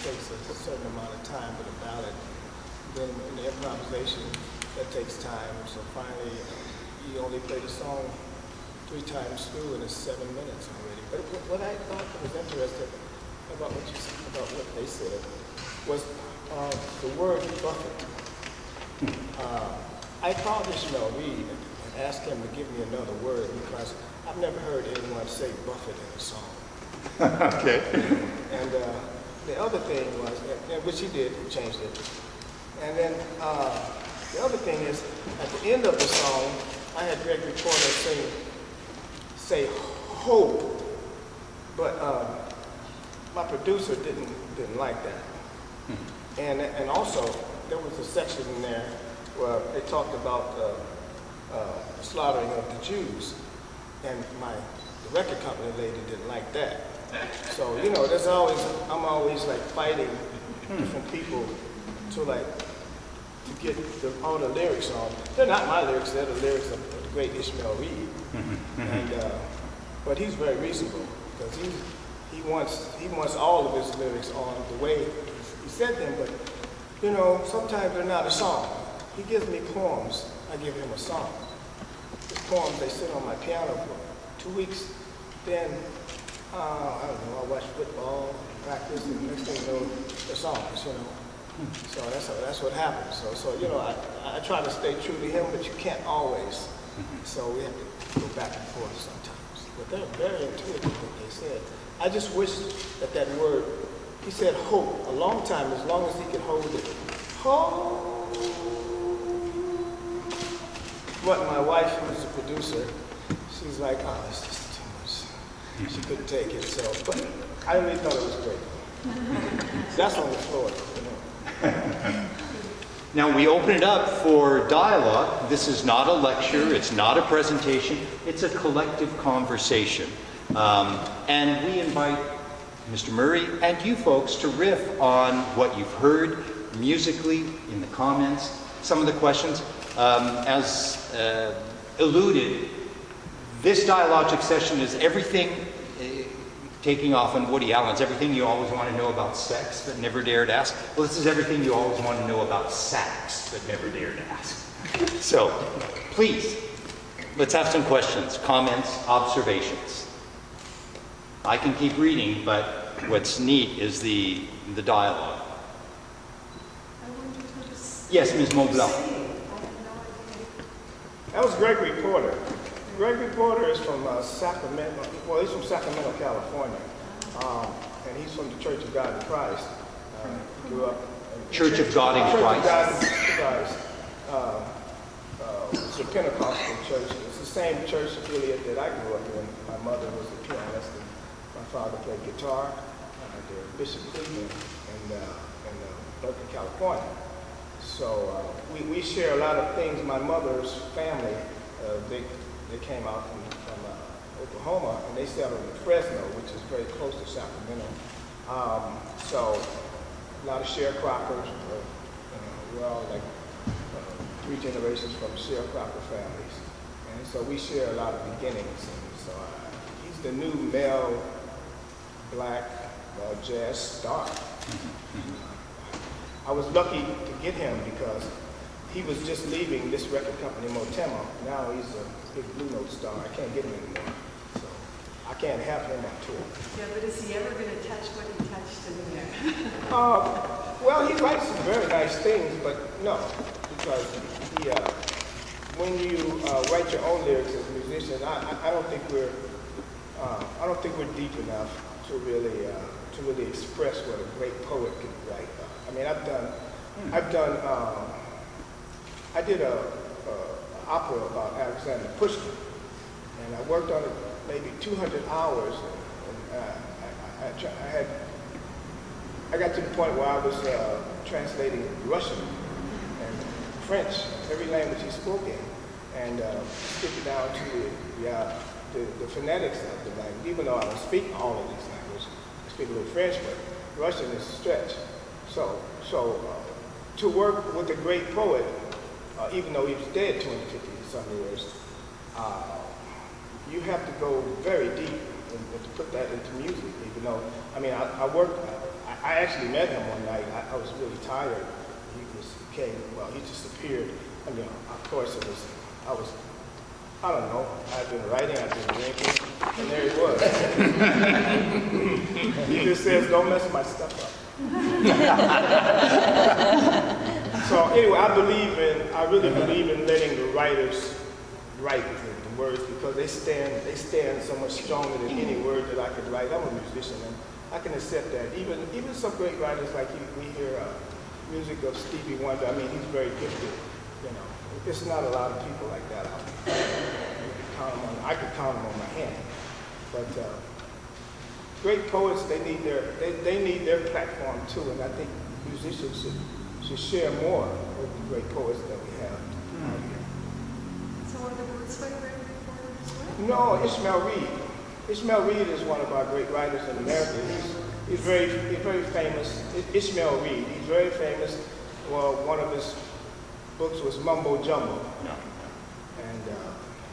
takes a certain amount of time with a ballad. Then in the improvisation, that takes time. So finally, you only play the song 3 times through, and it's 7 minutes already. But what I thought was interesting about what they said was the word buffet. I called Ishmael Reed and asked him to give me another word because I've never heard anyone say buffet in a song. Okay. And the other thing was, which he did, he changed it. And then the other thing is, at the end of the song, I had Gregory Porter say hope, but my producer didn't like that. And also, there was a section in there where they talked about slaughtering of the Jews, and the record company lady didn't like that. So there's I'm always like fighting different people to get all the lyrics on. They're not my lyrics; they're the lyrics of the great Ishmael Reed. And but he's very reasonable because he wants all of his lyrics on the way he said them. But sometimes they're not a song. He gives me poems. I give him a song. His poems, they sit on my piano for 2 weeks. Then I don't know. I watch football, practice, and the next thing you know, the songs. So that's what happens. So I try to stay true to him, but you can't always. So we have to go back and forth sometimes. But they're very intuitive what they said. I just wish that word, he said hope, a long time, as long as he could hold it. Hope. But my wife, who's the producer, she's like, oh, it's just too much. She couldn't take it, so, but I really thought it was great. That's on the floor, Now we open it up for dialogue. This is not a lecture, it's not a presentation, it's a collective conversation. And we invite Mr. Murray and you folks to riff on what you've heard musically in the comments, some of the questions. As alluded, this Dialogic session is everything, taking off on Woody Allen's, everything you always want to know about sex but never dared ask. Well, this is everything you always want to know about sax but never dared ask. So, please, let's have some questions, comments, observations. I can keep reading, but what's neat is the dialogue. Yes, Ms. Montblanc. That was Gregory Porter. Gregory Porter is from Sacramento. Well, he's from Sacramento, California, and he's from the Church of God in Christ. He grew up in Church of God in Christ. Church of God in Christ. It's a Pentecostal church. It's the same church affiliate that I grew up in. My mother was a pianist, and my father played guitar. They're Bishop Cleveland in Berkeley, California. So we share a lot of things. My mother's family, they came out from Oklahoma, and they settled in Fresno, which is very close to Sacramento. So a lot of sharecroppers. We're all like 3 generations from sharecropper families, and so we share a lot of beginnings. And so he's the new male black jazz star. I was lucky to get him because he was just leaving this record company, Motema. Now he's a big Blue Note star. I can't get him anymore. So I can't have him on tour. Yeah, but is he ever going to touch what he touched in there? Well, he writes some very nice things, but no, because when you write your own lyrics as a musician, I don't think we're deep enough to really express what a great poet could write. I mean, I did an opera about Alexander Pushkin, and I worked on it maybe 200 hours, and I got to the point where I was translating Russian and French, every language he spoke in, and stripped it down to the phonetics of the language, even though I don't speak all of these languages. I speak a little French, but Russian is a stretch. So to work with a great poet, even though he was dead 250 some years, you have to go very deep and to put that into music. Even though, I mean, I actually met him one night. I was really tired. He just appeared. I mean, of course, I don't know, I've been writing, I've been drinking, and there he was. He just says, don't mess my stuff up. So anyway, I really believe in letting the writers write the words, because they stand so much stronger than any word that I could write. I'm a musician, and I can accept that. Even some great writers, like we hear music of Stevie Wonder. I mean, he's very gifted. You know, it's not a lot of people like that out there. I could count them on my hand. But great poets, they need their platform too, and I think musicians should share more with the great poets that we have out here. So are the words by great reporters as well? No, Ishmael Reed. Ishmael Reed is one of our great writers in America. He's very famous. Ishmael Reed. He's very famous. Well, one of his books was Mumbo Jumbo. No. And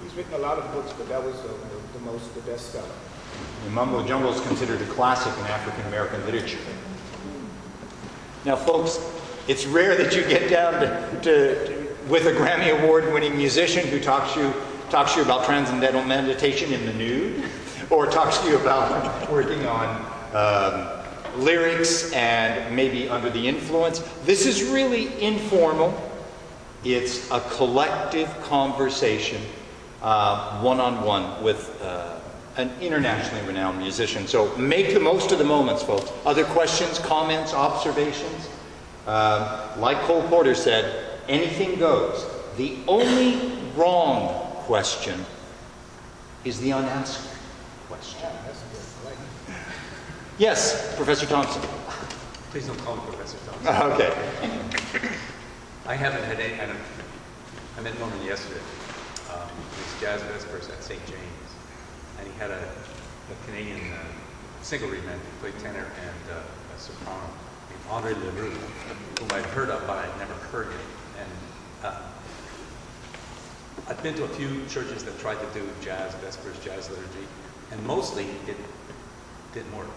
he's written a lot of books, but that was the best seller. The Mumbo Jumbo is considered a classic in African American literature. Now, folks, it's rare that you get down with a Grammy Award winning musician who talks to you about transcendental meditation in the nude, or talks to you about working on lyrics and maybe under the influence. This is really informal. It's a collective conversation, one-on-one with an internationally renowned musician. So make the most of the moments, folks. Other questions, comments, observations? Like Cole Porter said, anything goes. The only wrong question is the unasked question. Yes, Professor Thompson. Please don't call me Professor Thompson. Okay. I haven't had any. I met Norman yesterday. He's jazz vespers at St. James, and he had a Canadian single reed man who played tenor and a soprano named Andre Leroux, whom I'd heard of, but I'd never heard him. And I've been to a few churches that tried to do jazz vespers, jazz liturgy, and mostly it didn't work.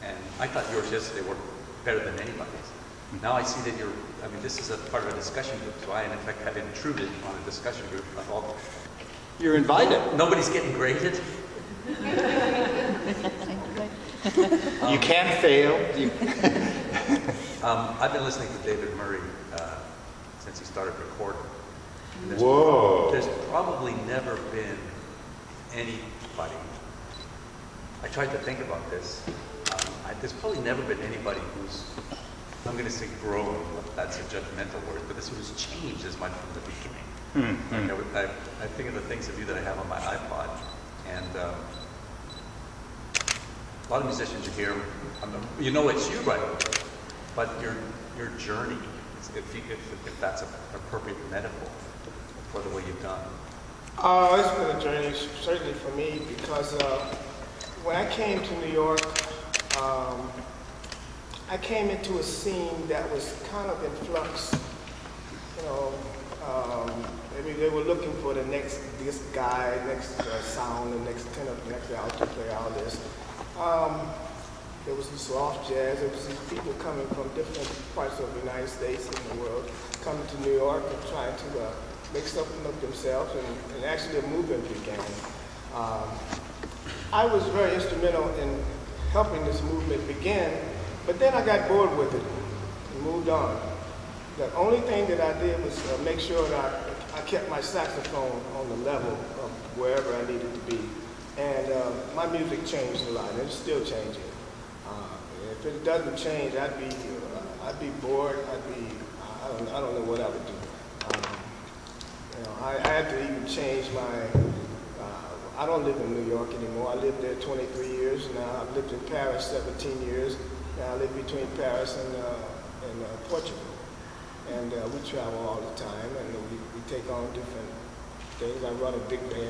And I thought yours yesterday worked better than anybody's. Now I see that this is a part of a discussion group, so I in fact have intruded on a discussion group of all. You're invited. Nobody's getting graded. You can't fail. I've been listening to David Murray since he started recording. Whoa. There's probably never been anybody. I tried to think about this. There's probably never been anybody who's, I'm going to say grown, that's a judgmental word, but this who's changed as much from the beginning. Mm-hmm. I think of the things of you that I have on my iPod, and a lot of musicians you hear, you know it's you right away, but your journey, if that's an appropriate metaphor for the way you've done. It's been a journey, certainly for me, because when I came to New York, I came into a scene that was kind of in flux. You know, they were looking for the next disc guy, next sound, the next tenor, the next alto player, all this. There was the soft jazz. There was these people coming from different parts of the United States and the world, coming to New York and trying to make something of themselves, and actually a movement began. I was very instrumental in helping this movement begin, but then I got bored with it and moved on. The only thing that I did was make sure that I kept my saxophone on the level of wherever I needed to be. And my music changed a lot, and it's still changing. If it doesn't change, I'd be bored. I don't know what I would do. I had to even change my. I don't live in New York anymore. I lived there 23 years now. I've lived in Paris 17 years. Now I live between Paris and Portugal. And we travel all the time, and we take on different things. I run a big band.